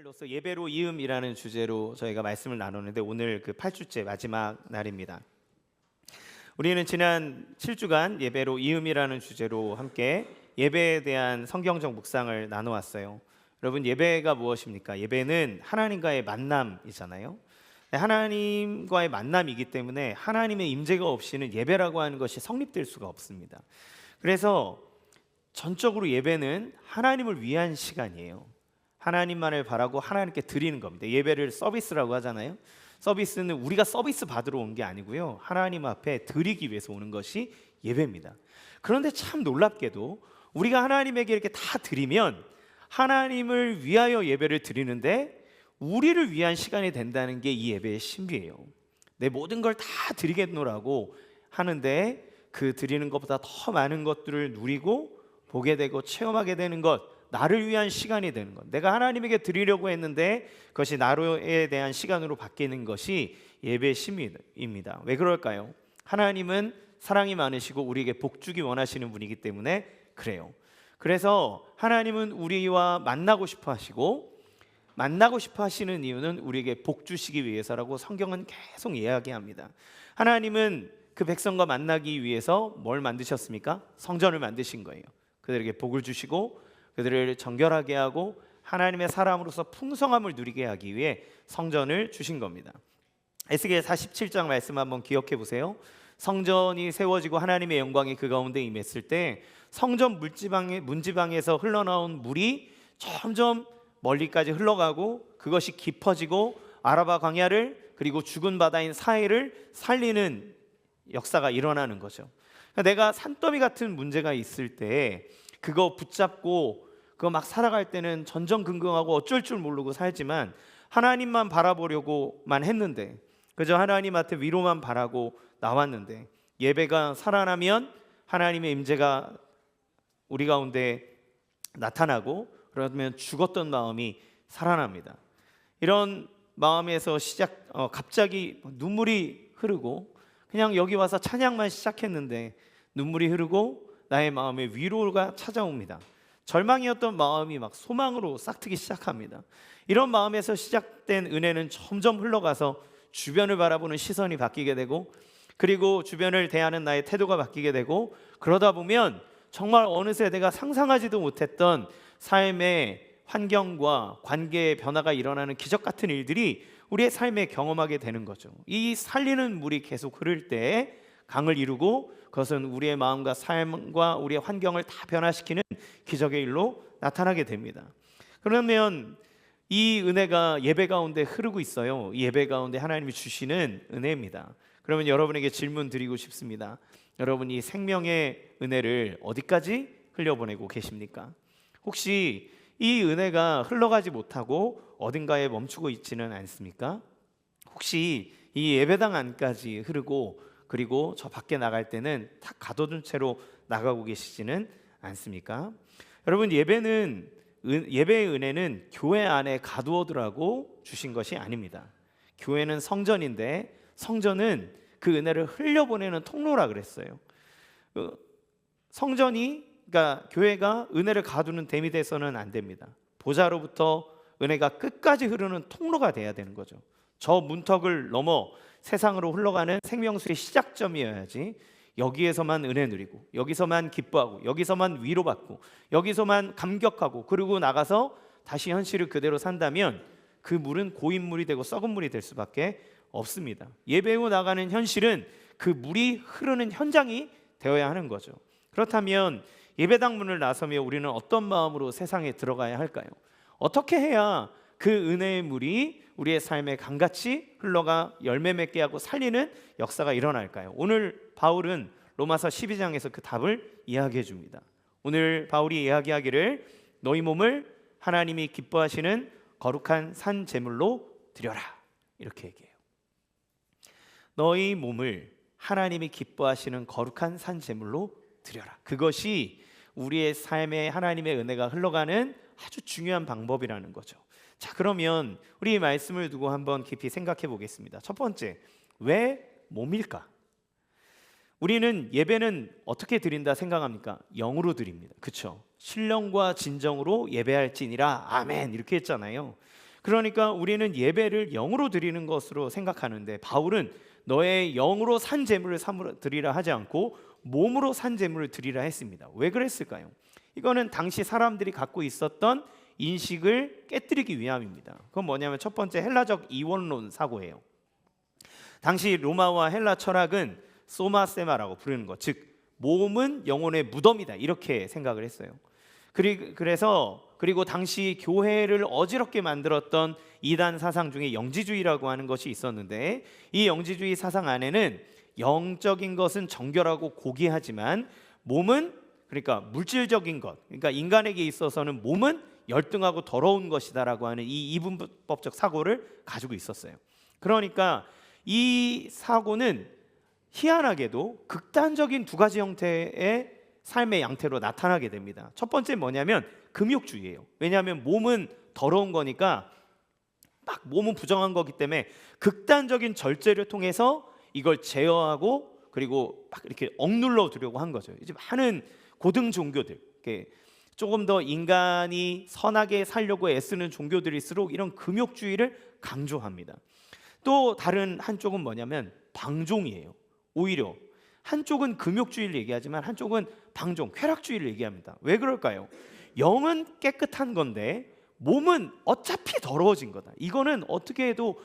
일로서 예배로 이음이라는 주제로 저희가 말씀을 나누는데 오늘 그 8주째 마지막 날입니다. 우리는 지난 7주간 예배로 이음이라는 주제로 함께 예배에 대한 성경적 묵상을 나누었어요. 여러분, 예배가 무엇입니까? 예배는 하나님과의 만남이잖아요. 하나님과의 만남이기 때문에 하나님의 임재가 없이는 예배라고 하는 것이 성립될 수가 없습니다. 그래서 전적으로 예배는 하나님을 위한 시간이에요. 하나님만을 바라고 하나님께 드리는 겁니다. 예배를 서비스라고 하잖아요. 서비스는 우리가 서비스 받으러 온 게 아니고요, 하나님 앞에 드리기 위해서 오는 것이 예배입니다. 그런데 참 놀랍게도 우리가 하나님에게 이렇게 다 드리면 하나님을 위하여 예배를 드리는데 우리를 위한 시간이 된다는 게 이 예배의 신비예요. 내 모든 걸 다 드리겠노라고 하는데 그 드리는 것보다 더 많은 것들을 누리고 보게 되고 체험하게 되는 것, 나를 위한 시간이 되는 것, 내가 하나님에게 드리려고 했는데 그것이 나로에 대한 시간으로 바뀌는 것이 예배의 신비입니다. 왜 그럴까요? 하나님은 사랑이 많으시고 우리에게 복 주기 원하시는 분이기 때문에 그래요. 그래서 하나님은 우리와 만나고 싶어 하시고, 만나고 싶어 하시는 이유는 우리에게 복 주시기 위해서라고 성경은 계속 이야기합니다. 하나님은 그 백성과 만나기 위해서 뭘 만드셨습니까? 성전을 만드신 거예요. 그들에게 복을 주시고 그들을 정결하게 하고 하나님의 사람으로서 풍성함을 누리게 하기 위해 성전을 주신 겁니다. 에스겔 47장 말씀 한번 기억해 보세요. 성전이 세워지고 하나님의 영광이 그 가운데 임했을 때 성전 문지방에서 흘러나온 물이 점점 멀리까지 흘러가고 그것이 깊어지고 아라바 광야를, 그리고 죽은 바다인 사해를 살리는 역사가 일어나는 거죠. 내가 산더미 같은 문제가 있을 때 그거 붙잡고 그거 막 살아갈 때는 전전긍긍하고 어쩔 줄 모르고 살지만 하나님만 바라보려고만 했는데, 그저 하나님한테 위로만 바라고 나왔는데, 예배가 살아나면 하나님의 임재가 우리 가운데 나타나고, 그러면 죽었던 마음이 살아납니다. 이런 마음에서 갑자기 눈물이 흐르고, 그냥 여기 와서 찬양만 시작했는데 눈물이 흐르고 나의 마음에 위로가 찾아옵니다. 절망이었던 마음이 막 소망으로 싹트기 시작합니다. 이런 마음에서 시작된 은혜는 점점 흘러가서 주변을 바라보는 시선이 바뀌게 되고, 그리고 주변을 대하는 나의 태도가 바뀌게 되고, 그러다 보면 정말 어느새 내가 상상하지도 못했던 삶의 환경과 관계의 변화가 일어나는 기적 같은 일들이 우리의 삶에 경험하게 되는 거죠. 이 살리는 물이 계속 흐를 때 강을 이루고, 그것은 우리의 마음과 삶과 우리의 환경을 다 변화시키는 기적의 일로 나타나게 됩니다. 그러면 이 은혜가 예배 가운데 흐르고 있어요. 이 예배 가운데 하나님이 주시는 은혜입니다. 그러면 여러분에게 질문 드리고 싶습니다. 여러분, 이 생명의 은혜를 어디까지 흘려보내고 계십니까? 혹시 이 은혜가 흘러가지 못하고 어딘가에 멈추고 있지는 않습니까? 혹시 이 예배당 안까지 흐르고 그리고 저 밖에 나갈 때는 탁 가둬둔 채로 나가고 계시지는 않습니까? 여러분, 예배의 은혜는 교회 안에 가두어두라고 주신 것이 아닙니다. 교회는 성전인데 성전은 그 은혜를 흘려보내는 통로라 그랬어요. 그러니까 교회가 은혜를 가두는 댐이 돼서는 안 됩니다. 보좌로부터 은혜가 끝까지 흐르는 통로가 돼야 되는 거죠. 저 문턱을 넘어 세상으로 흘러가는 생명수의 시작점이어야지 여기에서만 은혜 누리고, 여기서만 기뻐하고, 여기서만 위로받고, 여기서만 감격하고, 그리고 나가서 다시 현실을 그대로 산다면 그 물은 고인물이 되고 썩은 물이 될 수밖에 없습니다. 예배 후 나가는 현실은 그 물이 흐르는 현장이 되어야 하는 거죠. 그렇다면 예배당 문을 나서며 우리는 어떤 마음으로 세상에 들어가야 할까요? 어떻게 해야 그 은혜의 물이 우리의 삶에 강같이 흘러가 열매 맺게 하고 살리는 역사가 일어날까요? 오늘 바울은 로마서 12장에서 그 답을 이야기해 줍니다. 오늘 바울이 이야기하기를 너희 몸을 하나님이 기뻐하시는 거룩한 산 제물로 드려라, 이렇게 얘기해요. 너희 몸을 하나님이 기뻐하시는 거룩한 산 제물로 드려라. 그것이 우리의 삶에 하나님의 은혜가 흘러가는 아주 중요한 방법이라는 거죠. 자, 그러면 우리 이 말씀을 두고 한번 깊이 생각해 보겠습니다. 첫 번째, 왜 몸일까? 우리는 예배는 어떻게 드린다 생각합니까? 영으로 드립니다. 그렇죠? 신령과 진정으로 예배할지니라 아멘, 이렇게 했잖아요. 그러니까 우리는 예배를 영으로 드리는 것으로 생각하는데, 바울은 너의 영으로 산 제물을 드리라 하지 않고 몸으로 산 제물을 드리라 했습니다. 왜 그랬을까요? 이거는 당시 사람들이 갖고 있었던 인식을 깨뜨리기 위함입니다. 그건 뭐냐면 첫 번째, 헬라적 이원론 사고예요. 당시 로마와 헬라 철학은 소마세마라고 부르는 것, 즉 몸은 영혼의 무덤이다, 이렇게 생각을 했어요. 그리고 당시 교회를 어지럽게 만들었던 이단 사상 중에 영지주의라고 하는 것이 있었는데, 이 영지주의 사상 안에는 영적인 것은 정결하고 고귀하지만 몸은, 그러니까 물질적인 것, 그러니까 인간에게 있어서는 몸은 열등하고 더러운 것이다라고 하는 이 이분법적 사고를 가지고 있었어요. 그러니까 이 사고는 희한하게도 극단적인 두 가지 형태의 삶의 양태로 나타나게 됩니다. 첫 번째 뭐냐면 금욕주의예요. 왜냐하면 몸은 더러운 거니까, 막 몸은 부정한 거기 때문에 극단적인 절제를 통해서 이걸 제어하고, 그리고 막 이렇게 억눌러 두려고 한 거죠. 이제 많은 고등 종교들, 조금 더 인간이 선하게 살려고 애쓰는 종교들일수록 이런 금욕주의를 강조합니다. 또 다른 한쪽은 뭐냐면 방종이에요. 오히려 한쪽은 금욕주의를 얘기하지만 한쪽은 방종, 쾌락주의를 얘기합니다. 왜 그럴까요? 영은 깨끗한 건데 몸은 어차피 더러워진 거다. 이거는 어떻게 해도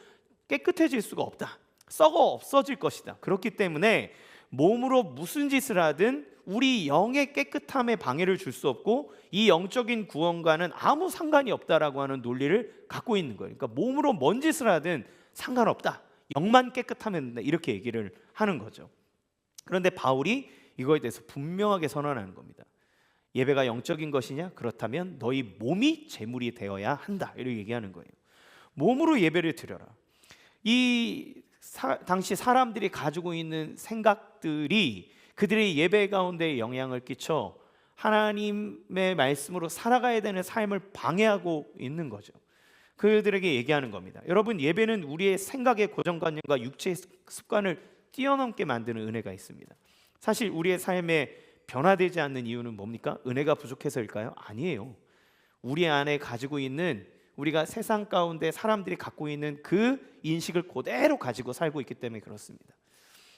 깨끗해질 수가 없다. 썩어 없어질 것이다. 그렇기 때문에 몸으로 무슨 짓을 하든 우리 영의 깨끗함에 방해를 줄 수 없고 이 영적인 구원과는 아무 상관이 없다라고 하는 논리를 갖고 있는 거예요. 그러니까 몸으로 뭔 짓을 하든 상관없다. 영만 깨끗하면 된다. 이렇게 얘기를 하는 거죠. 그런데 바울이 이거에 대해서 분명하게 선언하는 겁니다. 예배가 영적인 것이냐? 그렇다면 너희 몸이 제물이 되어야 한다. 이렇게 얘기하는 거예요. 몸으로 예배를 드려라. 당시 사람들이 가지고 있는 생각들이 그들의 예배 가운데 영향을 끼쳐 하나님의 말씀으로 살아가야 되는 삶을 방해하고 있는 거죠. 그들에게 얘기하는 겁니다. 여러분, 예배는 우리의 생각의 고정관념과 육체의 습관을 뛰어넘게 만드는 은혜가 있습니다. 사실 우리의 삶에 변화되지 않는 이유는 뭡니까? 은혜가 부족해서일까요? 아니에요. 우리 안에 가지고 있는, 우리가 세상 가운데 사람들이 갖고 있는 그 인식을 그대로 가지고 살고 있기 때문에 그렇습니다.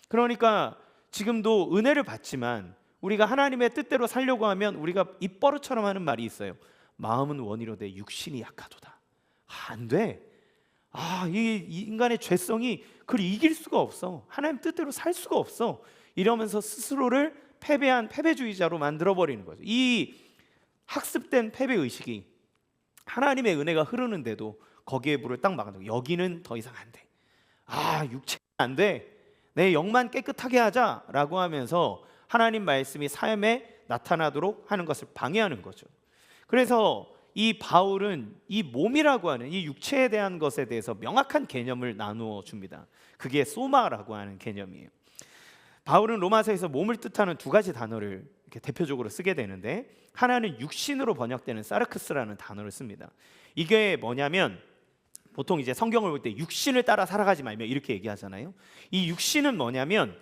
그러니까 지금도 은혜를 받지만 우리가 하나님의 뜻대로 살려고 하면 우리가 입버릇처럼 하는 말이 있어요. 마음은 원이로되 육신이 약하도다. 안 돼. 이 인간의 죄성이 그걸 이길 수가 없어. 하나님 뜻대로 살 수가 없어. 이러면서 스스로를 패배한 패배주의자로 만들어버리는 거죠. 이 학습된 패배의식이 하나님의 은혜가 흐르는데도 거기에 불을 딱 막아놓고 여기는 더 이상 안 돼. 육체는 안 돼. 내 영만 깨끗하게 하자라고 하면서 하나님 말씀이 삶에 나타나도록 하는 것을 방해하는 거죠. 그래서 이 바울은 이 몸이라고 하는 이 육체에 대한 것에 대해서 명확한 개념을 나누어 줍니다. 그게 소마라고 하는 개념이에요. 바울은 로마서에서 몸을 뜻하는 두 가지 단어를 이렇게 대표적으로 쓰게 되는데, 하나는 육신으로 번역되는 사르크스라는 단어를 씁니다. 이게 뭐냐면 보통 이제 성경을 볼 때 육신을 따라 살아가지 말며 이렇게 얘기하잖아요. 이 육신은 뭐냐면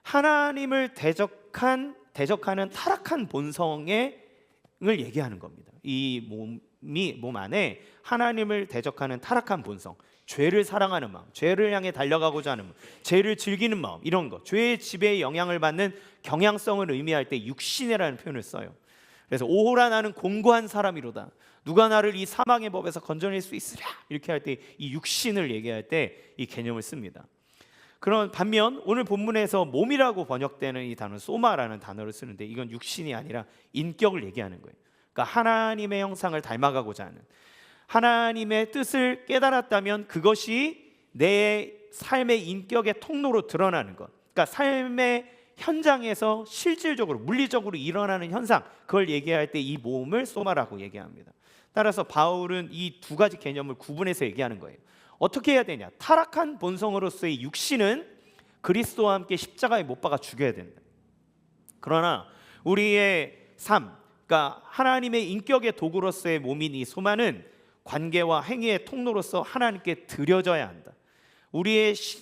하나님을 대적하는 타락한 본성을 얘기하는 겁니다. 이 몸 안에 하나님을 대적하는 타락한 본성, 죄를 사랑하는 마음, 죄를 향해 달려가고자 하는 마음, 죄를 즐기는 마음, 이런 것, 죄의 지배에 영향을 받는 경향성을 의미할 때 육신이라는 표현을 써요. 그래서 오호라 나는 공고한 사람이로다. 누가 나를 이 사망의 법에서 건져낼 수 있으랴. 이렇게 할 때 이 육신을 얘기할 때 이 개념을 씁니다. 그런 반면 오늘 본문에서 몸이라고 번역되는 이 단어 소마라는 단어를 쓰는데, 이건 육신이 아니라 인격을 얘기하는 거예요. 그러니까 하나님의 형상을 닮아가고자 하는, 하나님의 뜻을 깨달았다면 그것이 내 삶의 인격의 통로로 드러나는 것, 그러니까 삶의 현장에서 실질적으로 물리적으로 일어나는 현상, 그걸 얘기할 때 이 몸을 소마라고 얘기합니다. 따라서 바울은 이 두 가지 개념을 구분해서 얘기하는 거예요. 어떻게 해야 되냐? 타락한 본성으로서의 육신은 그리스도와 함께 십자가에 못 박아 죽여야 된다. 그러나 우리의 삶, 그러니까 하나님의 인격의 도구로서의 몸인 이 소마는 관계와 행위의 통로로서 하나님께 드려져야 한다.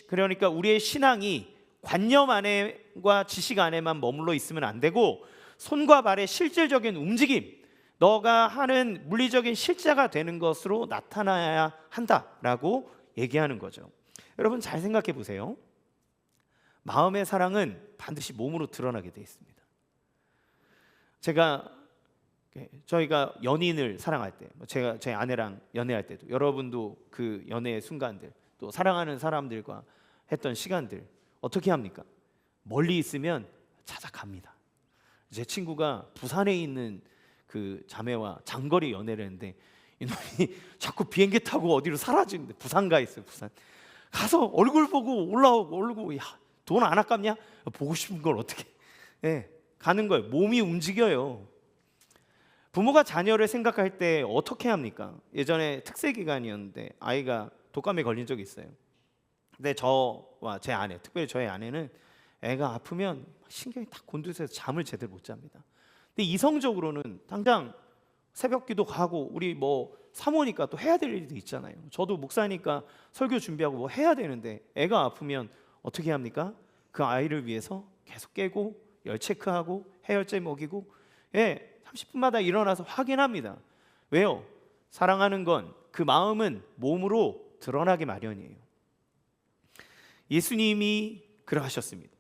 그러니까 우리의 신앙이 관념 안에과 지식 안에만 머물러 있으면 안 되고 손과 발의 실질적인 움직임, 너가 하는 물리적인 실제가 되는 것으로 나타나야 한다라고 얘기하는 거죠. 여러분 잘 생각해 보세요. 마음의 사랑은 반드시 몸으로 드러나게 돼 있습니다. 저희가 연인을 사랑할 때, 제가 제 아내랑 연애할 때도, 여러분도 그 연애의 순간들, 또 사랑하는 사람들과 했던 시간들 어떻게 합니까? 멀리 있으면 찾아갑니다. 제 친구가 부산에 있는 그 자매와 장거리 연애를 했는데 이놈이 자꾸 비행기 타고 어디로 사라지는데, 부산 가 있어요. 부산 가서 얼굴 보고 올라오고, 야, 돈 안 아깝냐? 보고 싶은 걸 어떻게 가는 거예요. 몸이 움직여요. 부모가 자녀를 생각할 때 어떻게 합니까? 예전에 특세 기간이었는데 아이가 독감에 걸린 적이 있어요. 근데 저와 제 아내, 특별히 저희 아내는 애가 아프면 신경이 딱 곤두서서 잠을 제대로 못 잡니다. 근데 이성적으로는 당장 새벽기도 가고, 우리 뭐 사모니까 또 해야 될 일도 있잖아요. 저도 목사니까 설교 준비하고 뭐 해야 되는데 애가 아프면 어떻게 합니까? 그 아이를 위해서 계속 깨고 열 체크하고 해열제 먹이고 30분마다 일어나서 확인합니다. 왜요? 사랑하는 건, 그 마음은 몸으로 드러나기 마련이에요. 예수님이 그러하셨습니다.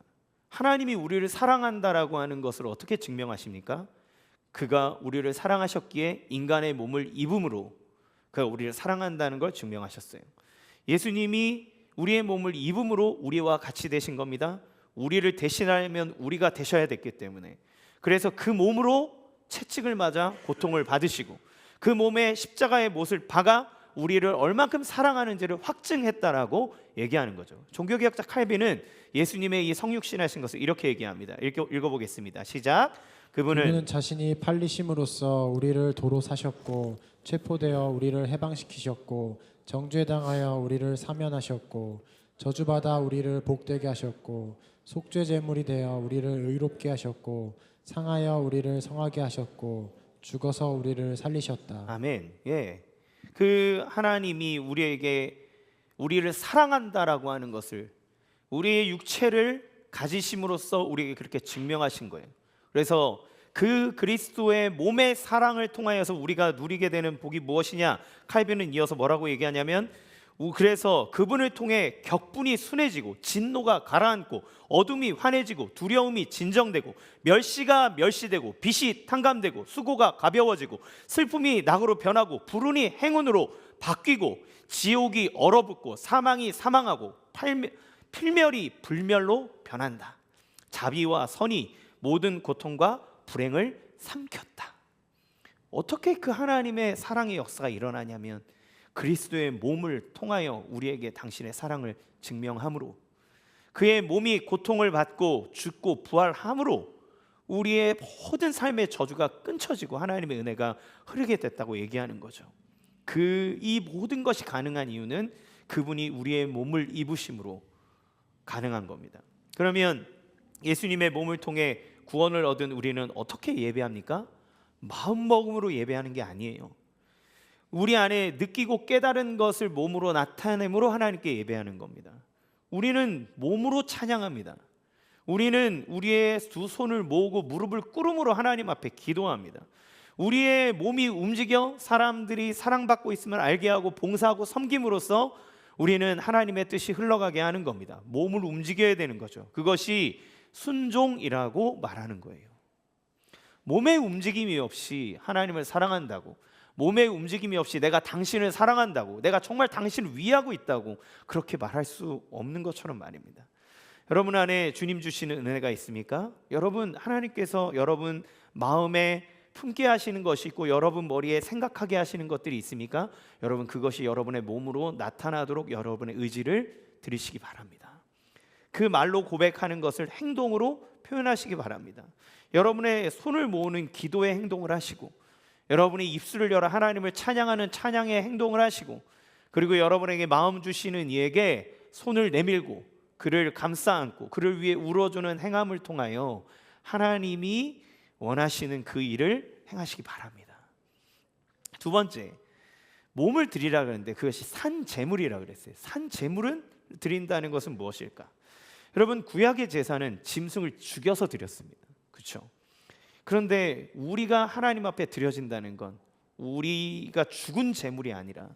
하나님이 우리를 사랑한다라고 하는 것을 어떻게 증명하십니까? 그가 우리를 사랑하셨기에 인간의 몸을 입음으로 그가 우리를 사랑한다는 걸 증명하셨어요. 예수님이 우리의 몸을 입음으로 우리와 같이 되신 겁니다. 우리를 대신하려면 우리가 되셔야 됐기 때문에, 그래서 그 몸으로 채찍을 맞아 고통을 받으시고 그 몸에 십자가의 못을 박아 우리를 얼만큼 사랑하는지를 확증했다라고 얘기하는 거죠. 종교개혁자 칼빈은 예수님의 이 성육신하신 것을 이렇게 얘기합니다. 읽어보겠습니다. 시작. 그분은 자신이 팔리심으로써 우리를 도로 사셨고, 체포되어 우리를 해방시키셨고, 정죄 당하여 우리를 사면하셨고, 저주받아 우리를 복되게 하셨고, 속죄 제물이 되어 우리를 의롭게 하셨고, 상하여 우리를 성하게 하셨고, 죽어서 우리를 살리셨다. 아멘. 그 하나님이 우리를 사랑한다라고 하는 것을 우리의 육체를 가지심으로써 우리에게 그렇게 증명하신 거예요. 그래서 그 그리스도의 몸의 사랑을 통하여서 우리가 누리게 되는 복이 무엇이냐? 칼빈은 이어서 뭐라고 얘기하냐면, 그래서 그분을 통해 격분이 순해지고 진노가 가라앉고 어둠이 환해지고 두려움이 진정되고 멸시가 멸시되고 빛이 탕감되고 수고가 가벼워지고 슬픔이 낙으로 변하고 불운이 행운으로 바뀌고 지옥이 얼어붙고 사망이 사망하고 필멸이 불멸로 변한다. 자비와 선이 모든 고통과 불행을 삼켰다. 어떻게 그 하나님의 사랑의 역사가 일어나냐면, 그리스도의 몸을 통하여 우리에게 당신의 사랑을 증명함으로, 그의 몸이 고통을 받고 죽고 부활함으로 우리의 모든 삶의 저주가 끊쳐지고 하나님의 은혜가 흐르게 됐다고 얘기하는 거죠. 이 모든 것이 가능한 이유는 그분이 우리의 몸을 입으심으로 가능한 겁니다. 그러면 예수님의 몸을 통해 구원을 얻은 우리는 어떻게 예배합니까? 마음먹음으로 예배하는 게 아니에요. 우리 안에 느끼고 깨달은 것을 몸으로 나타내므로 하나님께 예배하는 겁니다. 우리는 몸으로 찬양합니다. 우리는 우리의 두 손을 모으고 무릎을 꿇음으로 하나님 앞에 기도합니다. 우리의 몸이 움직여 사람들이 사랑받고 있음을 알게 하고 봉사하고 섬김으로써 우리는 하나님의 뜻이 흘러가게 하는 겁니다. 몸을 움직여야 되는 거죠. 그것이 순종이라고 말하는 거예요. 몸의 움직임이 없이 하나님을 사랑한다고, 몸의 움직임이 없이 내가 당신을 사랑한다고, 내가 정말 당신을 위하고 있다고 그렇게 말할 수 없는 것처럼 말입니다. 여러분 안에 주님 주시는 은혜가 있습니까? 여러분, 하나님께서 여러분 마음에 품게 하시는 것이 있고 여러분 머리에 생각하게 하시는 것들이 있습니까? 여러분, 그것이 여러분의 몸으로 나타나도록 여러분의 의지를 들이시기 바랍니다. 그 말로 고백하는 것을 행동으로 표현하시기 바랍니다. 여러분의 손을 모으는 기도의 행동을 하시고, 여러분이 입술을 열어 하나님을 찬양하는 찬양의 행동을 하시고, 그리고 여러분에게 마음 주시는 이에게 손을 내밀고 그를 감싸 안고 그를 위해 울어주는 행함을 통하여 하나님이 원하시는 그 일을 행하시기 바랍니다. 두 번째, 몸을 드리라 그랬는데 그것이 산 제물이라 그랬어요. 산 제물은 드린다는 것은 무엇일까? 여러분, 구약의 제사는 짐승을 죽여서 드렸습니다. 그렇죠? 그런데 우리가 하나님 앞에 드려진다는 건 우리가 죽은 제물이 아니라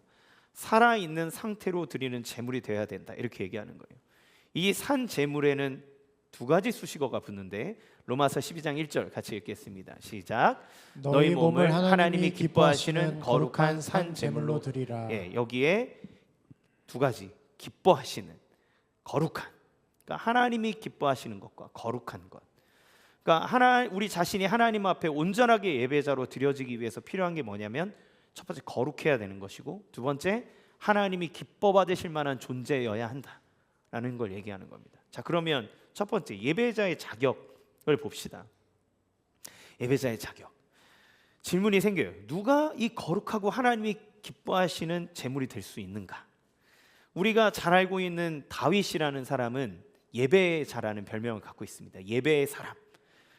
살아있는 상태로 드리는 제물이 되어야 된다, 이렇게 얘기하는 거예요. 이 산 제물에는 두 가지 수식어가 붙는데 로마서 12장 1절 같이 읽겠습니다. 시작. 너희 몸을 하나님이 기뻐하시는 거룩한 산 제물로 드리라. 예, 여기에 두 가지, 기뻐하시는, 거룩한. 그러니까 하나님이 기뻐하시는 것과 거룩한 것. 그러니까 우리 자신이 하나님 앞에 온전하게 예배자로 드려지기 위해서 필요한 게 뭐냐면, 첫 번째 거룩해야 되는 것이고, 두 번째 하나님이 기뻐 받으실 만한 존재여야 한다라는 걸 얘기하는 겁니다. 자, 그러면 첫 번째 예배자의 자격을 봅시다. 예배자의 자격. 질문이 생겨요. 누가 이 거룩하고 하나님이 기뻐하시는 제물이 될 수 있는가? 우리가 잘 알고 있는 다윗이라는 사람은 예배자라는 별명을 갖고 있습니다. 예배의 사람.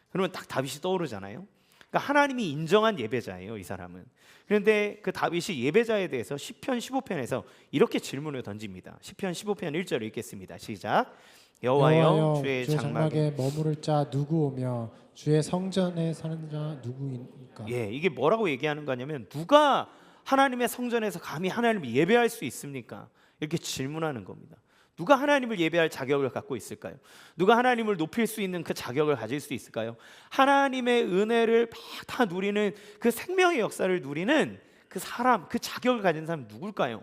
그러면 딱 다윗이 떠오르잖아요. 그러니까 하나님이 인정한 예배자예요, 이 사람은. 그런데 그 다윗이 예배자에 대해서 시편 15편에서 이렇게 질문을 던집니다. 시편 15편 1절 읽겠습니다. 시작. 여호와여, 주의 장막에 머무를 자 누구 오며 주의 성전에 사는 자 누구입니까? 예, 이게 뭐라고 얘기하는 거냐면, 누가 하나님의 성전에서 감히 하나님을 예배할 수 있습니까? 이렇게 질문하는 겁니다. 누가 하나님을 예배할 자격을 갖고 있을까요? 누가 하나님을 높일 수 있는 그 자격을 가질 수 있을까요? 하나님의 은혜를 다 누리는, 그 생명의 역사를 누리는 그 사람, 그 자격을 가진 사람은 누굴까요?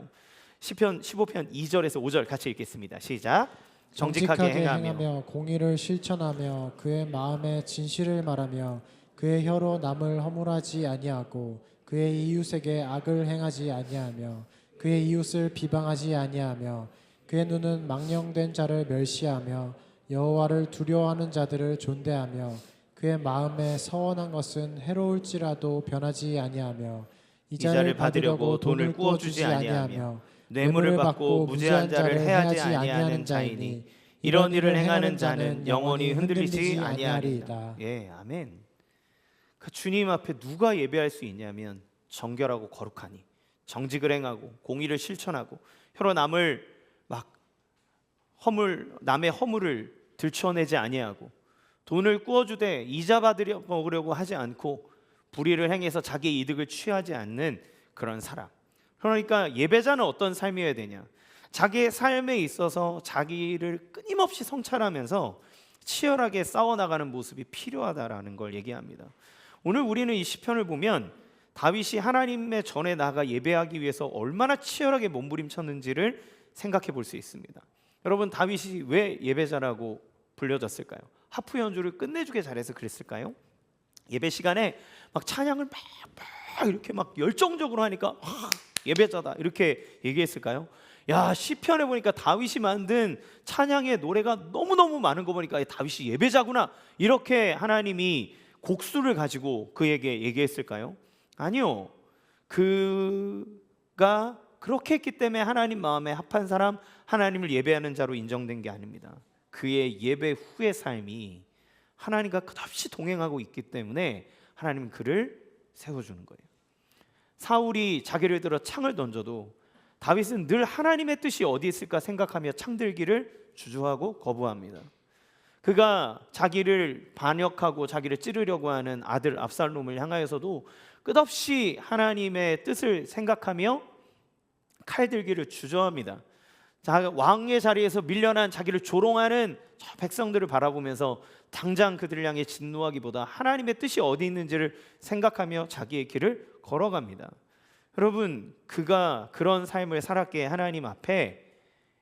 시편 15편 2절에서 5절 같이 읽겠습니다. 시작. 정직하게 행하며 공의를 실천하며 그의 마음에 진실을 말하며 그의 혀로 남을 허물하지 아니하고 그의 이웃에게 악을 행하지 아니하며 그의 이웃을 비방하지 아니하며 그의 눈은 망령된 자를 멸시하며 여호와를 두려워하는 자들을 존대하며 그의 마음에 서원한 것은 해로울지라도 변하지 아니하며 이자를 받으려고 돈을 꾸어주지 아니하며 뇌물을 받고 무죄한 자를 해하지 아니하는 자이니 이런 일을 행하는 자는 영원히 흔들리지 아니하리이다. 예, 아멘. 그 주님 앞에 누가 예배할 수 있냐면 정결하고 거룩하니, 정직을 행하고 공의를 실천하고 혀로 남을 남의 허물을 들춰내지 아니하고 돈을 꾸어주되 이자 받으려 먹으려고 하지 않고 불의를 행해서 자기 이득을 취하지 않는 그런 사람. 그러니까 예배자는 어떤 삶이어야 되냐? 자기의 삶에 있어서 자기를 끊임없이 성찰하면서 치열하게 싸워나가는 모습이 필요하다라는 걸 얘기합니다. 오늘 우리는 이 시편을 보면 다윗이 하나님의 전에 나가 예배하기 위해서 얼마나 치열하게 몸부림쳤는지를 생각해 볼 수 있습니다. 여러분, 다윗이 왜 예배자라고 불려졌을까요? 하프 연주를 끝내주게 잘해서 그랬을까요? 예배 시간에 막 찬양을 막 이렇게 막 열정적으로 하니까 예배자다 이렇게 얘기했을까요? 야, 시편에 보니까 다윗이 만든 찬양의 노래가 너무너무 많은 거 보니까 다윗이 예배자구나, 이렇게 하나님이 곡수를 가지고 그에게 얘기했을까요? 아니요. 그가 그렇게 했기 때문에 하나님 마음에 합한 사람, 하나님을 예배하는 자로 인정된 게 아닙니다. 그의 예배 후의 삶이 하나님과 끝없이 동행하고 있기 때문에 하나님은 그를 세워주는 거예요. 사울이 자기를 들어 창을 던져도 다윗은 늘 하나님의 뜻이 어디 있을까 생각하며 창들기를 주저하고 거부합니다. 그가 자기를 반역하고 자기를 찌르려고 하는 아들 압살롬을 향하여서도 끝없이 하나님의 뜻을 생각하며 칼들기를 주저합니다. 왕의 자리에서 밀려난 자기를 조롱하는 저 백성들을 바라보면서 당장 그들을 향해 진노하기보다 하나님의 뜻이 어디 있는지를 생각하며 자기의 길을 걸어갑니다. 여러분, 그가 그런 삶을 살았기에 하나님 앞에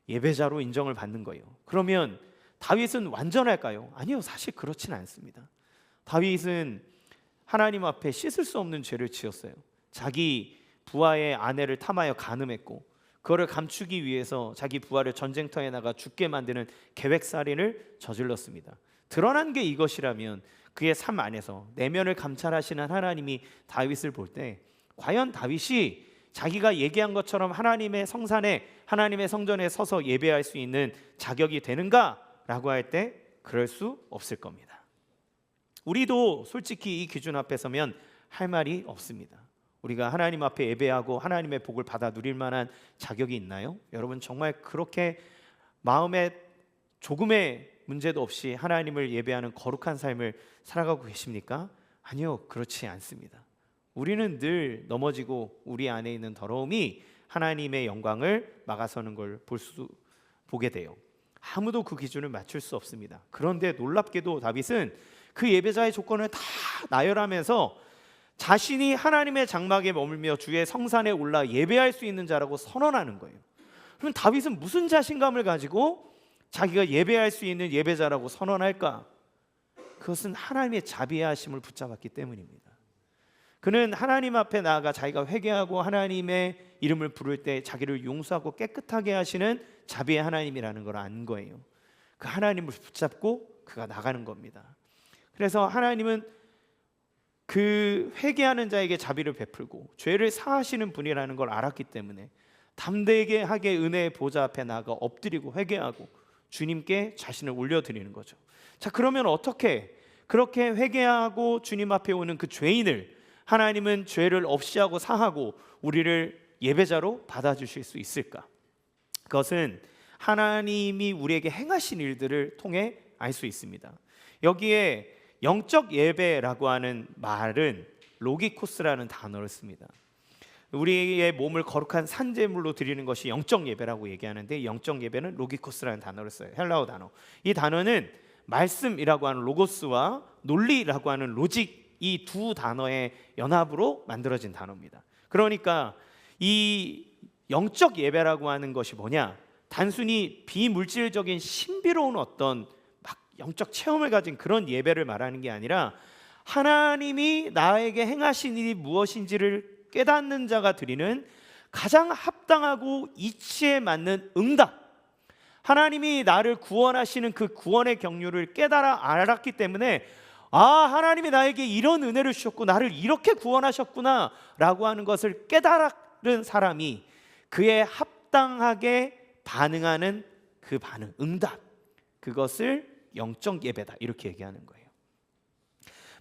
예배자로 인정을 받는 거예요. 그러면 다윗은 완전할까요? 아니요, 사실 그렇진 않습니다. 다윗은 하나님 앞에 씻을 수 없는 죄를 지었어요. 자기 부하의 아내를 탐하여 간음했고, 그거를 감추기 위해서 자기 부하를 전쟁터에 나가 죽게 만드는 계획살인을 저질렀습니다. 드러난 게 이것이라면 그의 삶 안에서 내면을 감찰하시는 하나님이 다윗을 볼 때 과연 다윗이 자기가 얘기한 것처럼 하나님의 성산에, 하나님의 성전에 서서 예배할 수 있는 자격이 되는가라고 할 때 그럴 수 없을 겁니다. 우리도 솔직히 이 기준 앞에 서면 할 말이 없습니다. 우리가 하나님 앞에 예배하고 하나님의 복을 받아 누릴 만한 자격이 있나요? 여러분, 정말 그렇게 마음에 조금의 문제도 없이 하나님을 예배하는 거룩한 삶을 살아가고 계십니까? 아니요, 그렇지 않습니다. 우리는 늘 넘어지고 우리 안에 있는 더러움이 하나님의 영광을 막아서는 걸 보게 돼요. 아무도 그 기준을 맞출 수 없습니다. 그런데 놀랍게도 다윗은 그 예배자의 조건을 다 나열하면서 자신이 하나님의 장막에 머물며 주의 성산에 올라 예배할 수 있는 자라고 선언하는 거예요. 그럼 다윗은 무슨 자신감을 가지고 자기가 예배할 수 있는 예배자라고 선언할까? 그것은 하나님의 자비하심을 붙잡았기 때문입니다. 그는 하나님 앞에 나아가 자기가 회개하고 하나님의 이름을 부를 때 자기를 용서하고 깨끗하게 하시는 자비의 하나님이라는 걸 안 거예요. 그 하나님을 붙잡고 그가 나가는 겁니다. 그래서 하나님은 그 회개하는 자에게 자비를 베풀고 죄를 사하시는 분이라는 걸 알았기 때문에 담대하게 은혜의 보좌 앞에 나가 엎드리고 회개하고 주님께 자신을 올려드리는 거죠. 자, 그러면 어떻게 그렇게 회개하고 주님 앞에 오는 그 죄인을 하나님은 죄를 없이 하고 사하고 우리를 예배자로 받아주실 수 있을까? 그것은 하나님이 우리에게 행하신 일들을 통해 알 수 있습니다. 여기에 영적 예배라고 하는 말은 로기코스라는 단어를 씁니다. 우리의 몸을 거룩한 산제물로 드리는 것이 영적 예배라고 얘기하는데, 영적 예배는 로기코스라는 단어를 써요. 헬라어 단어. 이 단어는 말씀이라고 하는 로고스와 논리라고 하는 로직, 이 두 단어의 연합으로 만들어진 단어입니다. 그러니까 이 영적 예배라고 하는 것이 뭐냐? 단순히 비물질적인 신비로운 어떤 막 영적 체험을 가진 그런 예배를 말하는 게 아니라 하나님이 나에게 행하신 일이 무엇인지를 깨닫는 자가 드리는 가장 합당하고 이치에 맞는 응답, 하나님이 나를 구원하시는 그 구원의 경륜을 깨달아 알았기 때문에 하나님이 나에게 이런 은혜를 주셨고 나를 이렇게 구원하셨구나 라고 하는 것을 깨달은 사람이 그에 합당하게 반응하는 그 반응, 응답, 그것을 영적 예배다 이렇게 얘기하는 거예요.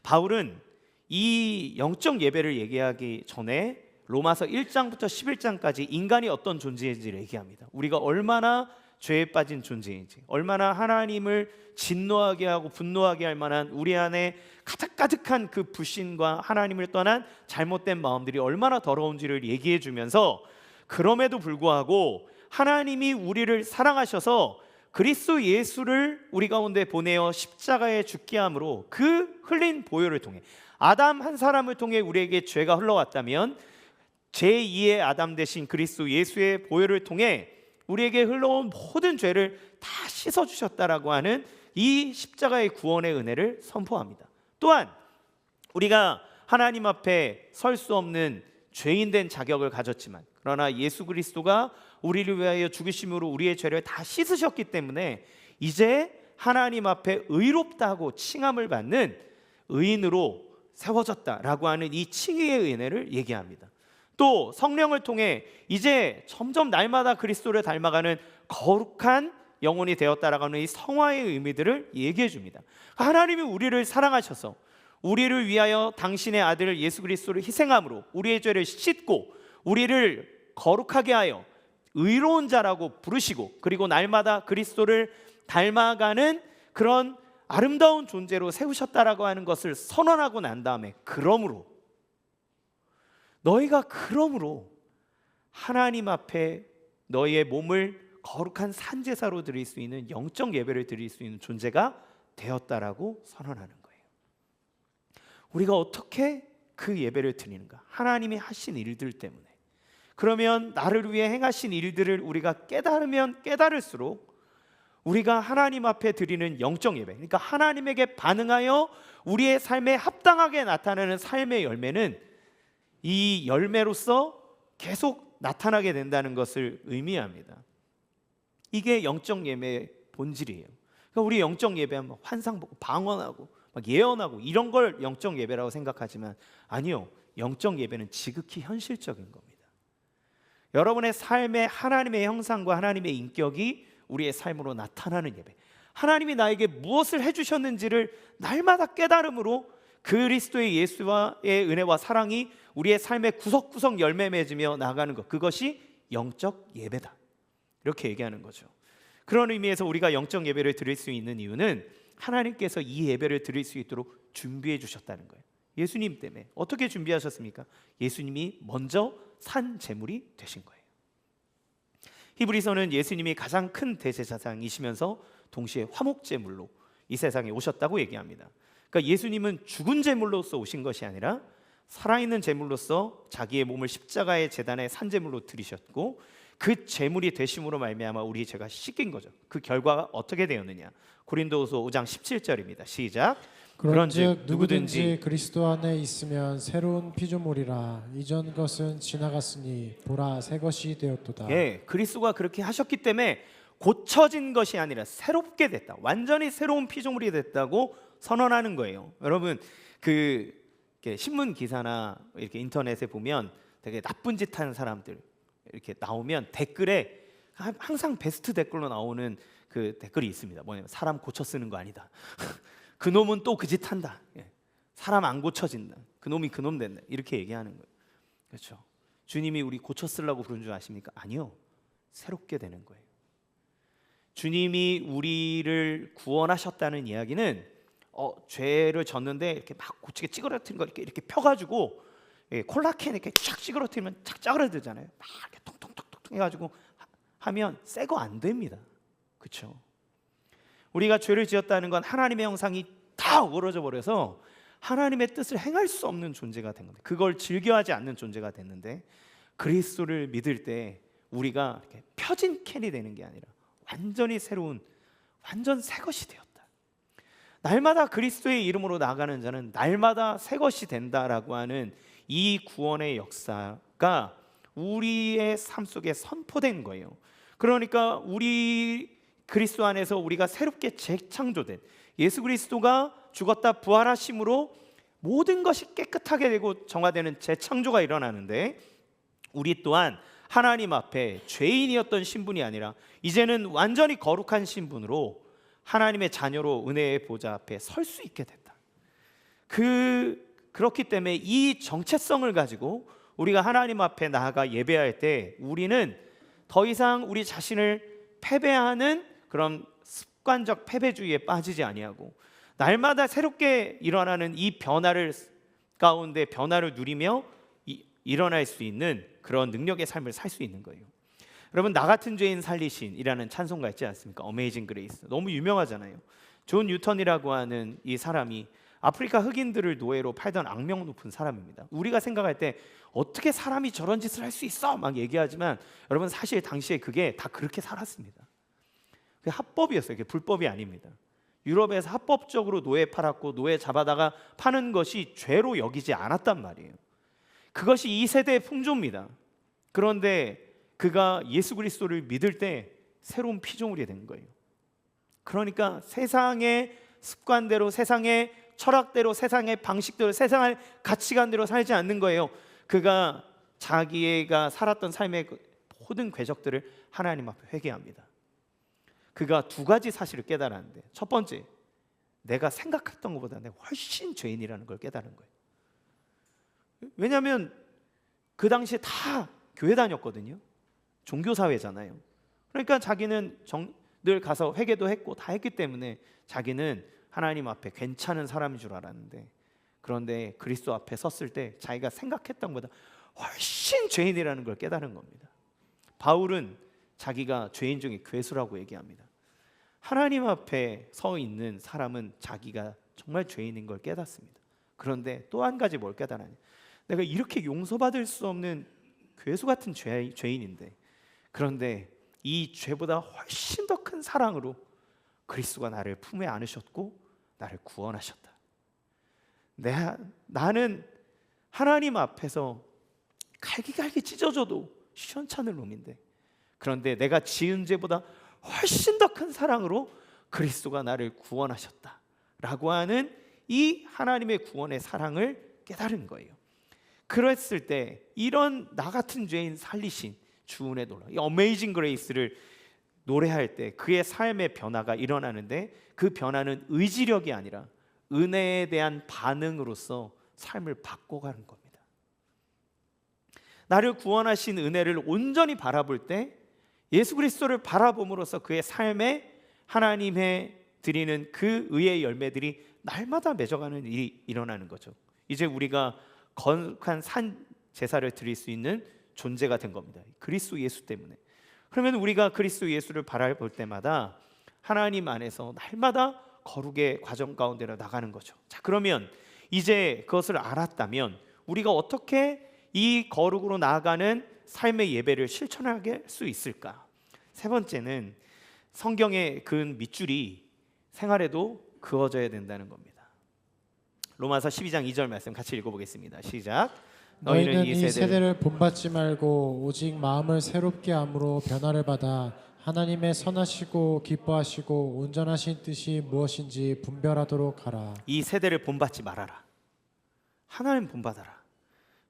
바울은 이 영적 예배를 얘기하기 전에 로마서 1장부터 11장까지 인간이 어떤 존재인지를 얘기합니다. 우리가 얼마나 죄에 빠진 존재인지, 얼마나 하나님을 진노하게 하고 분노하게 할 만한 우리 안에 가득가득한 그 불신과 하나님을 떠난 잘못된 마음들이 얼마나 더러운지를 얘기해 주면서, 그럼에도 불구하고 하나님이 우리를 사랑하셔서 그리스도 예수를 우리 가운데 보내어 십자가에 죽게 함으로 그 흘린 보혈을 통해, 아담 한 사람을 통해 우리에게 죄가 흘러왔다면 제2의 아담 대신 그리스도 예수의 보혈을 통해 우리에게 흘러온 모든 죄를 다 씻어주셨다라고 하는 이 십자가의 구원의 은혜를 선포합니다. 또한 우리가 하나님 앞에 설 수 없는 죄인된 자격을 가졌지만, 그러나 예수 그리스도가 우리를 위하여 죽으심으로 우리의 죄를 다 씻으셨기 때문에 이제 하나님 앞에 의롭다고 칭함을 받는 의인으로 세워졌다라고 하는 이 칭의의 은혜를 얘기합니다. 또 성령을 통해 이제 점점 날마다 그리스도를 닮아가는 거룩한 영혼이 되었다라고 하는 이 성화의 의미들을 얘기해 줍니다. 하나님이 우리를 사랑하셔서 우리를 위하여 당신의 아들 예수 그리스도를 희생함으로 우리의 죄를 씻고 우리를 거룩하게 하여 의로운 자라고 부르시고, 그리고 날마다 그리스도를 닮아가는 그런 아름다운 존재로 세우셨다라고 하는 것을 선언하고 난 다음에, 너희가 그러므로 하나님 앞에 너희의 몸을 거룩한 산제사로 드릴 수 있는 영적 예배를 드릴 수 있는 존재가 되었다라고 선언하는 거예요. 우리가 어떻게 그 예배를 드리는가? 하나님이 하신 일들 때문에. 그러면 나를 위해 행하신 일들을 우리가 깨달으면 깨달을수록 우리가 하나님 앞에 드리는 영적 예배, 그러니까 하나님에게 반응하여 우리의 삶에 합당하게 나타나는 삶의 열매는 이 열매로서 계속 나타나게 된다는 것을 의미합니다. 이게 영적 예배의 본질이에요. 그러니까 우리 영적 예배하면 환상 보고 방언하고 막 예언하고 이런 걸 영적 예배라고 생각하지만, 아니요, 영적 예배는 지극히 현실적인 겁니다. 여러분의 삶에 하나님의 형상과 하나님의 인격이 우리의 삶으로 나타나는 예배, 하나님이 나에게 무엇을 해주셨는지를 날마다 깨달음으로 그리스도의 예수와의 은혜와 사랑이 우리의 삶의 구석구석 열매 맺으며 나아가는 것, 그것이 영적 예배다, 이렇게 얘기하는 거죠. 그런 의미에서 우리가 영적 예배를 드릴 수 있는 이유는 하나님께서 이 예배를 드릴 수 있도록 준비해 주셨다는 거예요. 예수님 때문에. 어떻게 준비하셨습니까? 예수님이 먼저 산 제물이 되신 거예요. 히브리서는 예수님이 가장 큰 대제사장이시면서 동시에 화목제물로 이 세상에 오셨다고 얘기합니다. 그러니까 예수님은 죽은 제물로서 오신 것이 아니라 살아있는 제물로서 자기의 몸을 십자가의 제단에 산 제물로 드리셨고, 그 제물이 되심으로 말미암아 우리 죄가 씻긴 거죠. 그 결과가 어떻게 되었느냐? 고린도후서 5장 17절입니다. 시작. 그런즉 누구든지 그리스도 안에 있으면 새로운 피조물이라. 이전 것은 지나갔으니 보라 새 것이 되었도다. 예, 그리스도가 그렇게 하셨기 때문에 고쳐진 것이 아니라 새롭게 됐다. 완전히 새로운 피조물이 됐다고 선언하는 거예요. 여러분, 이렇게 신문 기사나 이렇게 인터넷에 보면 되게 나쁜 짓 하는 사람들 이렇게 나오면 댓글에 항상 베스트 댓글로 나오는 그 댓글이 있습니다. 뭐냐면 사람 고쳐 쓰는 거 아니다. 그 놈은 또 그 짓 한다. 사람 안 고쳐진다. 그 놈이 그 놈 된다. 이렇게 얘기하는 거예요. 그렇죠? 주님이 우리 고쳐 쓰려고 그런 줄 아십니까? 아니요. 새롭게 되는 거예요. 주님이 우리를 구원하셨다는 이야기는 죄를 졌는데 이렇게 막 고치게 찌그러뜨린 거 이렇게 펴가지고 콜라캔 이렇게 쫙 찌그러뜨리면 착 짜그러들잖아요. 막 이렇게 통통통통 해가지고 하면 새 거 안 됩니다. 그렇죠? 우리가 죄를 지었다는 건 하나님의 형상이 다 어그러져 버려서 하나님의 뜻을 행할 수 없는 존재가 된 건데, 그걸 즐겨하지 않는 존재가 됐는데, 그리스도를 믿을 때 우리가 이렇게 펴진 캔이 되는 게 아니라 완전히 새로운, 완전 새 것이 되었다. 날마다 그리스도의 이름으로 나아가는 자는 날마다 새 것이 된다라고 하는 이 구원의 역사가 우리의 삶 속에 선포된 거예요. 그러니까 우리 그리스도 안에서 우리가 새롭게 재창조된, 예수 그리스도가 죽었다 부활하심으로 모든 것이 깨끗하게 되고 정화되는 재창조가 일어나는데, 우리 또한 하나님 앞에 죄인이었던 신분이 아니라 이제는 완전히 거룩한 신분으로 하나님의 자녀로 은혜의 보좌 앞에 설 수 있게 됐다. 그렇기 때문에 이 정체성을 가지고 우리가 하나님 앞에 나아가 예배할 때 우리는 더 이상 우리 자신을 패배하는 그런 습관적 패배주의에 빠지지 아니하고, 날마다 새롭게 일어나는 이 변화를 가운데 변화를 누리며 일어날 수 있는 그런 능력의 삶을 살 수 있는 거예요. 여러분, 나 같은 죄인 살리신이라는 찬송가 있지 않습니까? 어메이징 그레이스, 너무 유명하잖아요. 존 뉴턴이라고 하는 이 사람이 아프리카 흑인들을 노예로 팔던 악명 높은 사람입니다. 우리가 생각할 때 어떻게 사람이 저런 짓을 할 수 있어? 막 얘기하지만 여러분, 사실 당시에 그게 다 그렇게 살았습니다. 그게 합법이었어요. 그게 불법이 아닙니다. 유럽에서 합법적으로 노예 팔았고 노예 잡아다가 파는 것이 죄로 여기지 않았단 말이에요. 그것이 이 세대의 풍조입니다. 그런데 그가 예수 그리스도를 믿을 때 새로운 피조물이 된 거예요. 그러니까 세상의 습관대로, 세상의 철학대로, 세상의 방식대로, 세상의 가치관대로 살지 않는 거예요. 그가 자기가 살았던 삶의 모든 궤적들을 하나님 앞에 회개합니다. 그가 두 가지 사실을 깨달았는데, 첫 번째, 내가 생각했던 것보다 내가 훨씬 죄인이라는 걸 깨달은 거예요. 왜냐하면 그 당시에 다 교회 다녔거든요. 종교사회잖아요. 그러니까 자기는 늘 가서 회개도 했고 다 했기 때문에 자기는 하나님 앞에 괜찮은 사람인 줄 알았는데, 그런데 그리스도 앞에 섰을 때 자기가 생각했던 것보다 훨씬 죄인이라는 걸 깨달은 겁니다. 바울은 자기가 죄인 중에 괴수라고 얘기합니다. 하나님 앞에 서 있는 사람은 자기가 정말 죄인인 걸 깨닫습니다. 그런데 또 한 가지 뭘 깨달았냐? 내가 이렇게 용서받을 수 없는 괴수 같은 죄인인데, 그런데 이 죄보다 훨씬 더 큰 사랑으로 그리스도가 나를 품에 안으셨고 나를 구원하셨다. 나는 하나님 앞에서 갈기갈기 찢어져도 시원찮을 놈인데, 그런데 내가 지은 죄보다 훨씬 더 큰 사랑으로 그리스도가 나를 구원하셨다 라고 하는 이 하나님의 구원의 사랑을 깨달은 거예요. 그랬을 때 이런 나 같은 죄인 살리신 주은혜 놀라, 이 어메이징 그레이스를 노래할 때 그의 삶의 변화가 일어나는데, 그 변화는 의지력이 아니라 은혜에 대한 반응으로서 삶을 바꿔가는 겁니다. 나를 구원하신 은혜를 온전히 바라볼 때 예수 그리스도를 바라봄으로써 그의 삶에 하나님의 드리는 그 의의 열매들이 날마다 맺어가는 일이 일어나는 거죠. 이제 우리가 거룩한 산 제사를 드릴 수 있는 존재가 된 겁니다. 그리스도 예수 때문에. 그러면 우리가 그리스도 예수를 바라볼 때마다 하나님 안에서 날마다 거룩의 과정 가운데로 나가는 거죠. 자, 그러면 이제 그것을 알았다면 우리가 어떻게 이 거룩으로 나아가는 삶의 예배를 실천하게 할 수 있을까? 세 번째는 성경에 그은 밑줄이 생활에도 그어져야 된다는 겁니다. 로마서 12장 2절 말씀 같이 읽어보겠습니다. 시작. 너희는 이 세대를 본받지 말고 오직 마음을 새롭게 함으로 변화를 받아 하나님의 선하시고 기뻐하시고 온전하신 뜻이 무엇인지 분별하도록 하라. 이 세대를 본받지 말아라. 하나님 본받아라.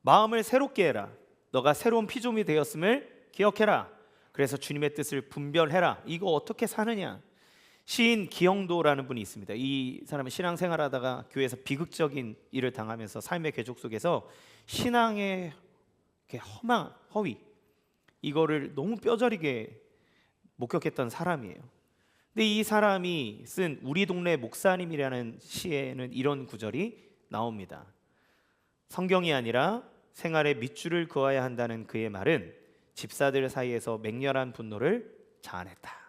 마음을 새롭게 해라. 너가 새로운 피조물이 되었음을 기억해라. 그래서 주님의 뜻을 분별해라. 이거 어떻게 사느냐? 시인 기영도라는 분이 있습니다. 이 사람은 신앙생활하다가 교회에서 비극적인 일을 당하면서 삶의 궤적 속에서 신앙의 허망, 허위 이거를 너무 뼈저리게 목격했던 사람이에요. 근데 이 사람이 쓴 우리 동네 목사님이라는 시에는 이런 구절이 나옵니다. 성경이 아니라 생활에 밑줄을 그어야 한다는 그의 말은 집사들 사이에서 맹렬한 분노를 자아냈다.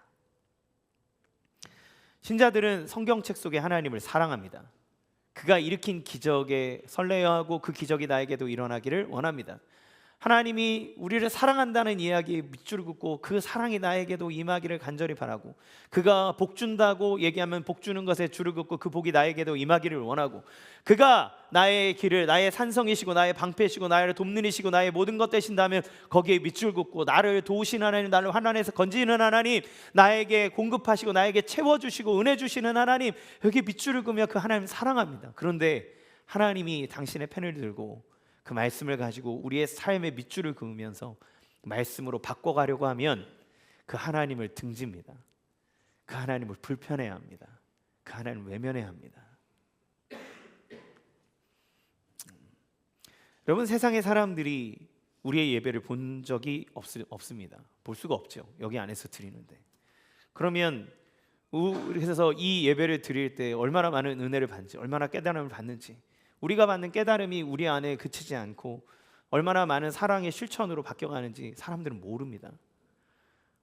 신자들은 성경책 속의 하나님을 사랑합니다. 그가 일으킨 기적에 설레어하고 그 기적이 나에게도 일어나기를 원합니다. 하나님이 우리를 사랑한다는 이야기에 밑줄을 긋고 그 사랑이 나에게도 임하기를 간절히 바라고, 그가 복 준다고 얘기하면 복 주는 것에 줄을 긋고 그 복이 나에게도 임하기를 원하고, 그가 나의 길을, 나의 산성이시고 나의 방패시고 나를 돕는 이시고 나의 모든 것 되신다면 거기에 밑줄 긋고, 나를 도우신 하나님, 나를 환난에서 건지는 하나님, 나에게 공급하시고 나에게 채워주시고 은혜 주시는 하나님, 여기에 밑줄을 그으며 그 하나님을 사랑합니다. 그런데 하나님이 당신의 펜을 들고 그 말씀을 가지고 우리의 삶의 밑줄을 그으면서 말씀으로 바꿔가려고 하면 그 하나님을 등집니다. 그 하나님을 불편해야 합니다. 그 하나님을 외면해야 합니다. 여러분, 세상의 사람들이 우리의 예배를 본 적이 없습니다. 볼 수가 없죠. 여기 안에서 드리는데. 그러면 그래서 이 예배를 드릴 때 얼마나 많은 은혜를 받는지, 얼마나 깨달음을 받는지, 우리가 받는 깨달음이 우리 안에 그치지 않고 얼마나 많은 사랑의 실천으로 바뀌어가는지 사람들은 모릅니다.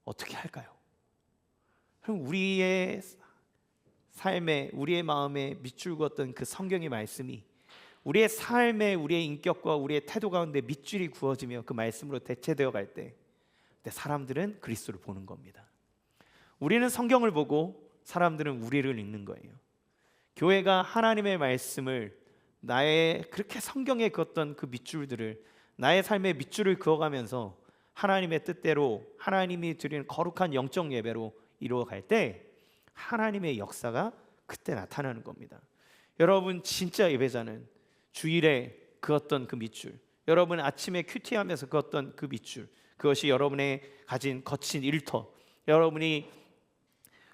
어떻게 할까요? 그럼 우리의 삶에, 우리의 마음에 밑줄 그었던 그 성경의 말씀이 우리의 삶에, 우리의 인격과 우리의 태도 가운데 밑줄이 그어지며 그 말씀으로 대체되어 갈 때, 사람들은 그리스도를 보는 겁니다. 우리는 성경을 보고 사람들은 우리를 읽는 거예요. 교회가 하나님의 말씀을, 나의 그렇게 성경에 그었던 그 밑줄들을 나의 삶의 밑줄을 그어가면서 하나님의 뜻대로, 하나님이 드리는 거룩한 영적 예배로 이루어갈 때 하나님의 역사가 그때 나타나는 겁니다. 여러분, 진짜 예배자는 주일에 그었던 그 밑줄, 여러분 아침에 큐티하면서 그었던 그 밑줄, 그것이 여러분의 가진 거친 일터, 여러분이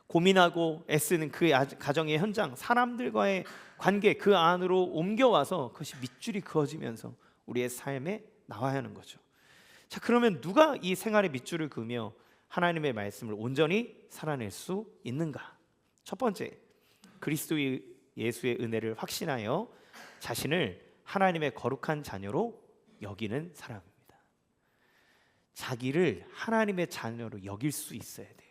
고민하고 애쓰는 그 가정의 현장, 사람들과의 관계, 그 안으로 옮겨와서 그것이 밑줄이 그어지면서 우리의 삶에 나와야 하는 거죠. 자, 그러면 누가 이 생활의 밑줄을 그으며 하나님의 말씀을 온전히 살아낼 수 있는가? 첫 번째, 그리스도 예수의 은혜를 확신하여 자신을 하나님의 거룩한 자녀로 여기는 사람입니다. 자기를 하나님의 자녀로 여길 수 있어야 돼요.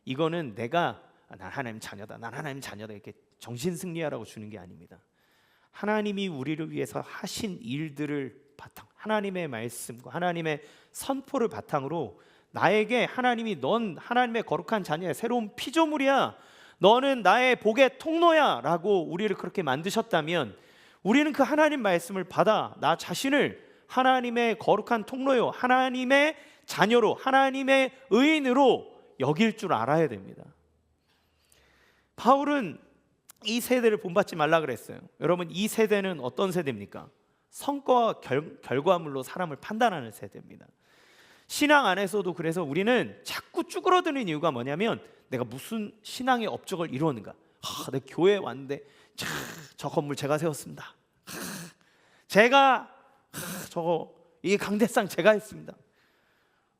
이거는 내가 난 하나님 자녀다, 난 하나님 자녀다 이렇게 정신승리하라고 주는 게 아닙니다. 하나님이 우리를 위해서 하신 일들을 바탕, 하나님의 말씀과 하나님의 선포를 바탕으로 나에게 하나님이 넌 하나님의 거룩한 자녀야, 새로운 피조물이야, 너는 나의 복의 통로야 라고 우리를 그렇게 만드셨다면 우리는 그 하나님 말씀을 받아 나 자신을 하나님의 거룩한 통로요, 하나님의 자녀로, 하나님의 의인으로 여길 줄 알아야 됩니다. 바울은 이 세대를 본받지 말라 그랬어요. 여러분, 이 세대는 어떤 세대입니까? 성과와 결과물로 사람을 판단하는 세대입니다. 신앙 안에서도 그래서 우리는 자꾸 쭈그러드는 이유가 뭐냐면 내가 무슨 신앙의 업적을 이루었는가. 내 교회에 왔는데 저 건물 제가 세웠습니다. 제가 이게 강대상 제가 했습니다.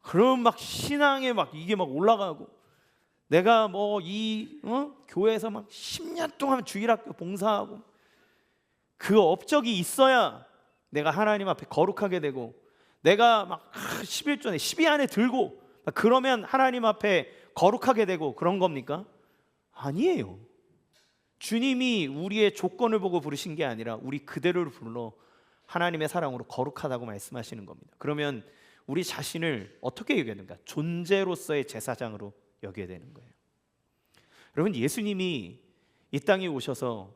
그럼 막 신앙에 막 이게 막 올라가고, 내가 뭐 이 교회에서 막 10년 동안 주일학교 봉사하고 그 업적이 있어야 내가 하나님 앞에 거룩하게 되고, 내가 막 11조에 12 안에 들고 그러면 하나님 앞에 거룩하게 되고 그런 겁니까? 아니에요. 주님이 우리의 조건을 보고 부르신 게 아니라 우리 그대로를 불러 하나님의 사랑으로 거룩하다고 말씀하시는 겁니다. 그러면 우리 자신을 어떻게 여겨야 되는가? 존재로서의 제사장으로 여겨야 되는 거예요. 여러분, 예수님이 이 땅에 오셔서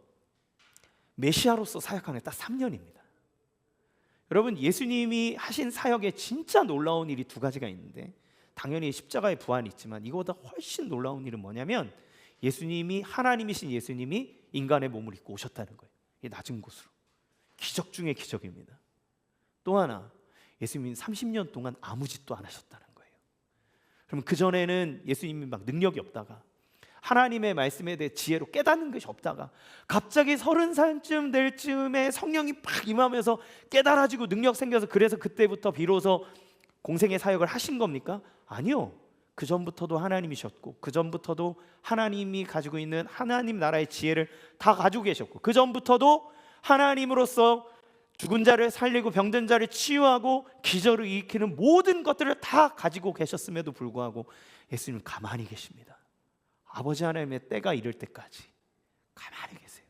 메시아로서 사역하는 게 딱 3년입니다. 여러분, 예수님이 하신 사역에 진짜 놀라운 일이 두 가지가 있는데, 당연히 십자가의 부활이 있지만 이거보다 훨씬 놀라운 일은 뭐냐면, 예수님이, 하나님이신 예수님이 인간의 몸을 입고 오셨다는 거예요. 이 낮은 곳으로. 기적 중의 기적입니다. 또 하나, 예수님이 30년 동안 아무 짓도 안 하셨다는 거예요. 그러면 그전에는 예수님이 막 능력이 없다가, 하나님의 말씀에 대해 지혜로 깨닫는 것이 없다가, 갑자기 30살쯤 될 쯤에 성령이 팍 임하면서 깨달아지고 능력 생겨서, 그래서 그때부터 비로소 공생의 사역을 하신 겁니까? 아니요. 그 전부터도 하나님이셨고, 그 전부터도 하나님이 가지고 있는 하나님 나라의 지혜를 다 가지고 계셨고, 그 전부터도 하나님으로서 죽은 자를 살리고 병든 자를 치유하고 기절을 일으키는 모든 것들을 다 가지고 계셨음에도 불구하고 예수님은 가만히 계십니다. 아버지 하나님의 때가 이를 때까지 가만히 계세요.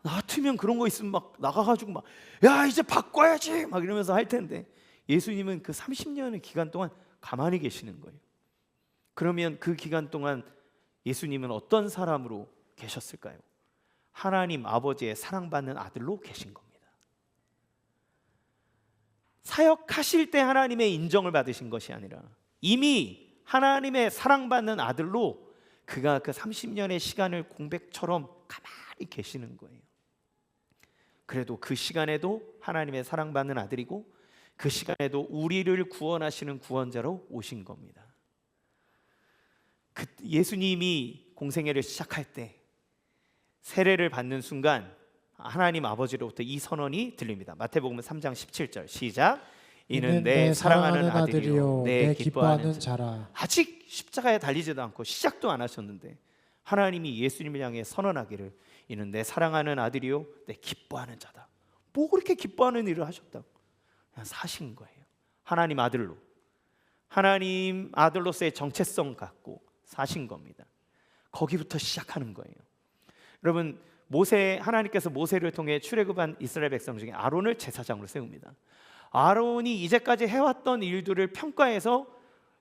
나 같으면 그런 거 있으면 막 나가가지고 막, 야 이제 바꿔야지 막 이러면서 할 텐데, 예수님은 그 30년의 기간 동안 가만히 계시는 거예요. 그러면 그 기간 동안 예수님은 어떤 사람으로 계셨을까요? 하나님 아버지의 사랑받는 아들로 계신 겁니다. 사역하실 때 하나님의 인정을 받으신 것이 아니라 이미 하나님의 사랑받는 아들로 그가 그 30년의 시간을 공백처럼 가만히 계시는 거예요. 그래도 그 시간에도 하나님의 사랑받는 아들이고, 그 시간에도 우리를 구원하시는 구원자로 오신 겁니다. 예수님이 공생애를 시작할 때 세례를 받는 순간 하나님 아버지로부터 이 선언이 들립니다. 마태복음 3장 17절 시작. 이는 내 사랑하는 아들이요 내 기뻐하는 자라. 아직 십자가에 달리지도 않고 시작도 안 하셨는데 하나님이 예수님을 향해 선언하기를, 이는 내 사랑하는 아들이요 내 기뻐하는 자다. 뭐 그렇게 기뻐하는 일을 하셨다고? 그냥 사신 거예요. 하나님 아들로, 하나님 아들로서의 정체성 갖고 사신 겁니다. 거기부터 시작하는 거예요. 여러분, 하나님께서 모세를 통해 출애굽한 이스라엘 백성 중에 아론을 제사장으로 세웁니다. 아론이 이제까지 해왔던 일들을 평가해서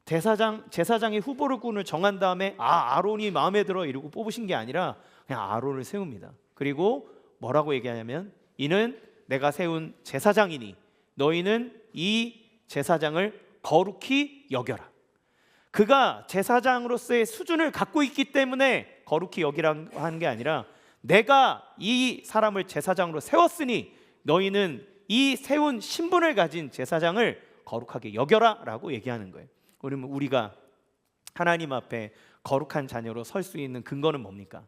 제사장의 후보를 군을 정한 다음에 아론이 마음에 들어 이러고 뽑으신 게 아니라 그냥 아론을 세웁니다. 그리고 뭐라고 얘기하냐면, 이는 내가 세운 제사장이니 너희는 이 제사장을 거룩히 여겨라. 그가 제사장으로서의 수준을 갖고 있기 때문에 거룩히 여기라고 하는 게 아니라, 내가 이 사람을 제사장으로 세웠으니 너희는 이 세운 신분을 가진 제사장을 거룩하게 여겨라 라고 얘기하는 거예요. 그러면 우리가 하나님 앞에 거룩한 자녀로 설 수 있는 근거는 뭡니까?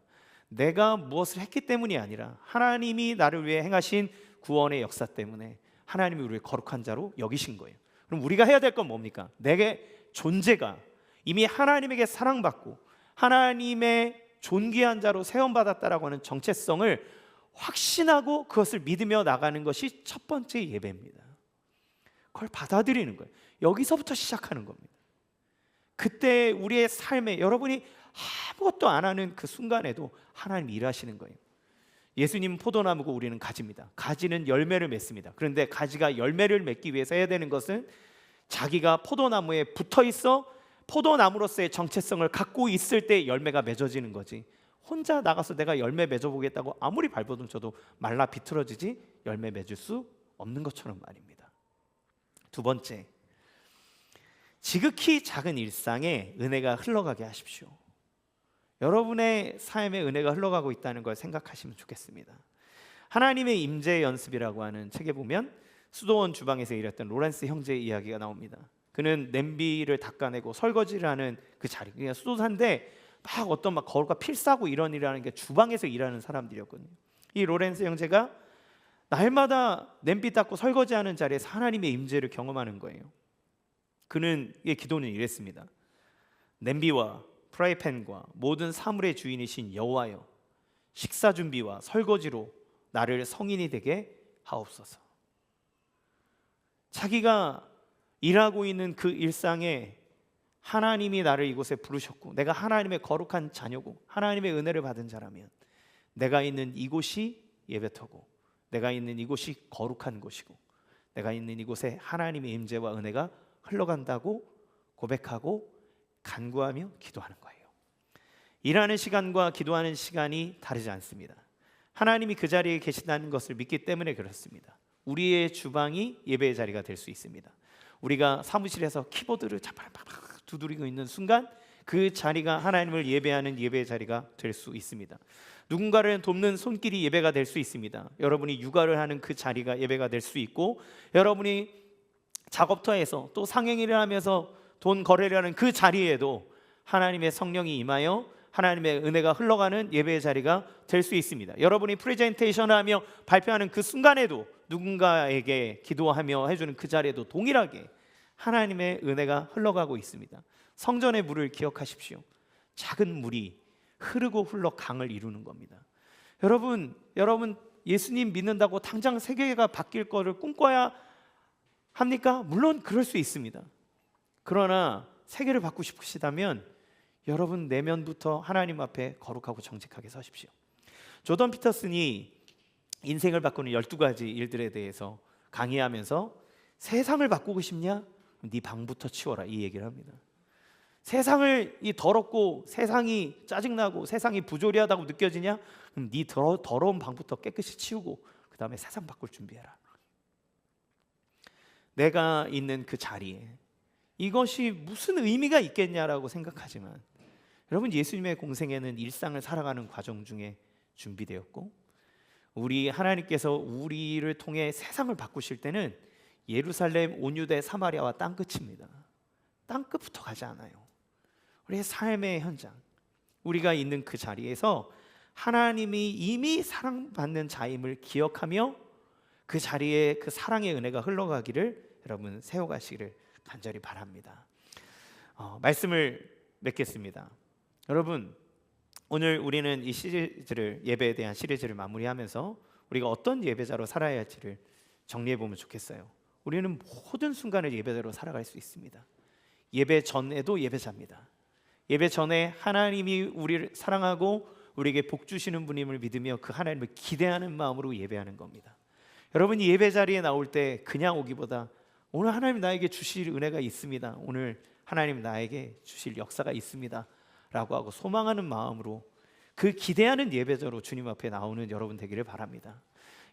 내가 무엇을 했기 때문이 아니라 하나님이 나를 위해 행하신 구원의 역사 때문에 하나님이 우리를 거룩한 자로 여기신 거예요. 그럼 우리가 해야 될 건 뭡니까? 내게 존재가 이미 하나님에게 사랑받고 하나님의 존귀한 자로 세움받았다라고 하는 정체성을 확신하고 그것을 믿으며 나가는 것이 첫 번째 예배입니다. 그걸 받아들이는 거예요. 여기서부터 시작하는 겁니다. 그때 우리의 삶에, 여러분이 아무것도 안 하는 그 순간에도 하나님이 일하시는 거예요. 예수님은 포도나무고 우리는 가지입니다. 가지는 열매를 맺습니다. 그런데 가지가 열매를 맺기 위해서 해야 되는 것은 자기가 포도나무에 붙어 있어 포도나무로서의 정체성을 갖고 있을 때 열매가 맺어지는 거지, 혼자 나가서 내가 열매 맺어보겠다고 아무리 발버둥 쳐도 말라 비틀어지지 열매 맺을 수 없는 것처럼 말입니다. 두 번째, 지극히 작은 일상에 은혜가 흘러가게 하십시오. 여러분의 삶에 은혜가 흘러가고 있다는 걸 생각하시면 좋겠습니다. 하나님의 임재 연습이라고 하는 책에 보면 수도원 주방에서 일했던 로렌스 형제의 이야기가 나옵니다. 그는 냄비를 닦아내고 설거지를 하는 그 자리, 그냥 수도사인데 막 어떤 막 거울과 필사고 이런 일을 하는 게 주방에서 일하는 사람들이었거든요. 이 로렌스 형제가 날마다 냄비 닦고 설거지하는 자리에서 하나님의 임재를 경험하는 거예요. 그는 기도는 이랬습니다. 냄비와 프라이팬과 모든 사물의 주인이신 여호와여, 식사 준비와 설거지로 나를 성인이 되게 하옵소서. 자기가 일하고 있는 그 일상에 하나님이 나를 이곳에 부르셨고 내가 하나님의 거룩한 자녀고 하나님의 은혜를 받은 자라면 내가 있는 이곳이 예배터고 내가 있는 이곳이 거룩한 곳이고 내가 있는 이곳에 하나님의 임재와 은혜가 흘러간다고 고백하고 간구하며 기도하는 거예요. 일하는 시간과 기도하는 시간이 다르지 않습니다. 하나님이 그 자리에 계신다는 것을 믿기 때문에 그렇습니다. 우리의 주방이 예배의 자리가 될 수 있습니다. 우리가 사무실에서 키보드를 자팍팍 두드리고 있는 순간 그 자리가 하나님을 예배하는 예배의 자리가 될 수 있습니다. 누군가를 돕는 손길이 예배가 될 수 있습니다. 여러분이 육아를 하는 그 자리가 예배가 될 수 있고 여러분이 작업터에서 또 상행일을 하면서 돈 거래를 하는 그 자리에도 하나님의 성령이 임하여 하나님의 은혜가 흘러가는 예배의 자리가 될 수 있습니다. 여러분이 프레젠테이션을 하며 발표하는 그 순간에도 누군가에게 기도하며 해주는 그 자리에도 동일하게 하나님의 은혜가 흘러가고 있습니다. 성전의 물을 기억하십시오. 작은 물이 흐르고 흘러 강을 이루는 겁니다. 여러분 예수님 믿는다고 당장 세계가 바뀔 거를 꿈꿔야 합니까? 물론 그럴 수 있습니다. 그러나 세계를 바꾸고 싶으시다면 여러분 내면부터 하나님 앞에 거룩하고 정직하게 서십시오. 조던 피터슨이 인생을 바꾸는 12가지 일들에 대해서 강의하면서 세상을 바꾸고 싶냐? 네 방부터 치워라 이 얘기를 합니다. 세상을 이 더럽고 세상이 짜증나고 세상이 부조리하다고 느껴지냐? 그럼 네 더러운 방부터 깨끗이 치우고 그 다음에 세상 바꿀 준비해라. 내가 있는 그 자리에 이것이 무슨 의미가 있겠냐라고 생각하지만 여러분 예수님의 공생애는 일상을 살아가는 과정 중에 준비되었고 우리 하나님께서 우리를 통해 세상을 바꾸실 때는 예루살렘, 온유대, 사마리아와 땅끝입니다. 땅끝부터 가지 않아요. 우리의 삶의 현장, 우리가 있는 그 자리에서 하나님이 이미 사랑받는 자임을 기억하며 그 자리에 그 사랑의 은혜가 흘러가기를 여러분 세워가시기를 간절히 바랍니다. 말씀을 맺겠습니다. 여러분 오늘 우리는 이 시리즈를 예배에 대한 시리즈를 마무리하면서 우리가 어떤 예배자로 살아야 할지를 정리해 보면 좋겠어요. 우리는 모든 순간을 예배자로 살아갈 수 있습니다. 예배 전에도 예배자입니다. 예배 전에 하나님이 우리를 사랑하고 우리에게 복 주시는 분임을 믿으며 그 하나님을 기대하는 마음으로 예배하는 겁니다. 여러분이 예배 자리에 나올 때 그냥 오기보다 오늘 하나님 나에게 주실 은혜가 있습니다. 오늘 하나님 나에게 주실 역사가 있습니다. 라고 하고 소망하는 마음으로 그 기대하는 예배자로 주님 앞에 나오는 여러분 되기를 바랍니다.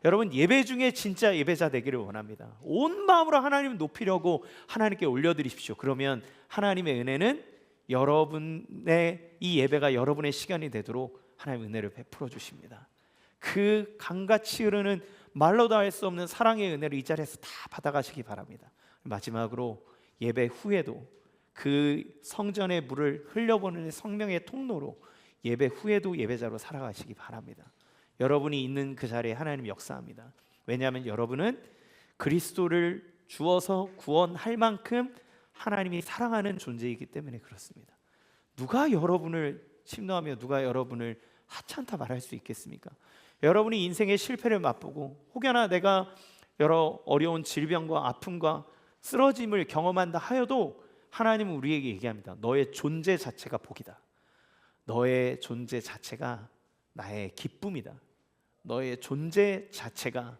여러분 예배 중에 진짜 예배자 되기를 원합니다. 온 마음으로 하나님을 높이려고 하나님께 올려드리십시오. 그러면 하나님의 은혜는 여러분의 이 예배가 여러분의 시간이 되도록 하나님의 은혜를 베풀어 주십니다. 그 강같이 흐르는 말로도 할 수 없는 사랑의 은혜를 이 자리에서 다 받아가시기 바랍니다. 마지막으로 예배 후에도 그 성전의 물을 흘려보내는 성령의 통로로 예배 후에도 예배자로 살아가시기 바랍니다. 여러분이 있는 그 자리에 하나님 역사합니다. 왜냐하면 여러분은 그리스도를 주어서 구원할 만큼 하나님이 사랑하는 존재이기 때문에 그렇습니다. 누가 여러분을 침노하며 누가 여러분을 하찮다 말할 수 있겠습니까? 여러분이 인생의 실패를 맛보고 혹여나 내가 여러 어려운 질병과 아픔과 쓰러짐을 경험한다 하여도 하나님은 우리에게 얘기합니다. 너의 존재 자체가 복이다. 너의 존재 자체가 나의 기쁨이다. 너의 존재 자체가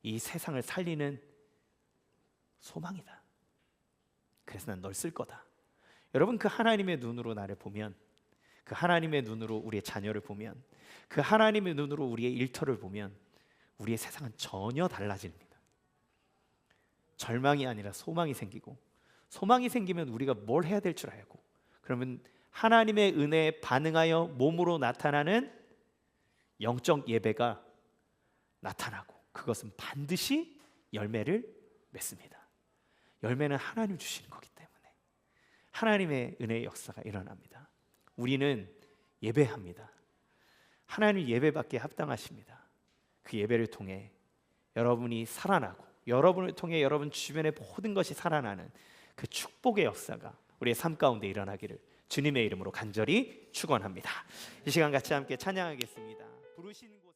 이 세상을 살리는 소망이다. 그래서 난 널 쓸 거다. 여러분 그 하나님의 눈으로 나를 보면, 그 하나님의 눈으로 우리의 자녀를 보면, 그 하나님의 눈으로 우리의 일터를 보면 우리의 세상은 전혀 달라집니다. 절망이 아니라 소망이 생기고, 소망이 생기면 우리가 뭘 해야 될 줄 알고, 그러면 하나님의 은혜에 반응하여 몸으로 나타나는 영적 예배가 나타나고 그것은 반드시 열매를 맺습니다. 열매는 하나님 주시는 거기 때문에 하나님의 은혜의 역사가 일어납니다. 우리는 예배합니다. 하나님 예배받기에 합당하십니다. 그 예배를 통해 여러분이 살아나고 여러분을 통해 여러분 주변의 모든 것이 살아나는 그 축복의 역사가 우리의 삶 가운데 일어나기를 주님의 이름으로 간절히 축원합니다. 이 시간 같이 함께 찬양하겠습니다. 모으신 곳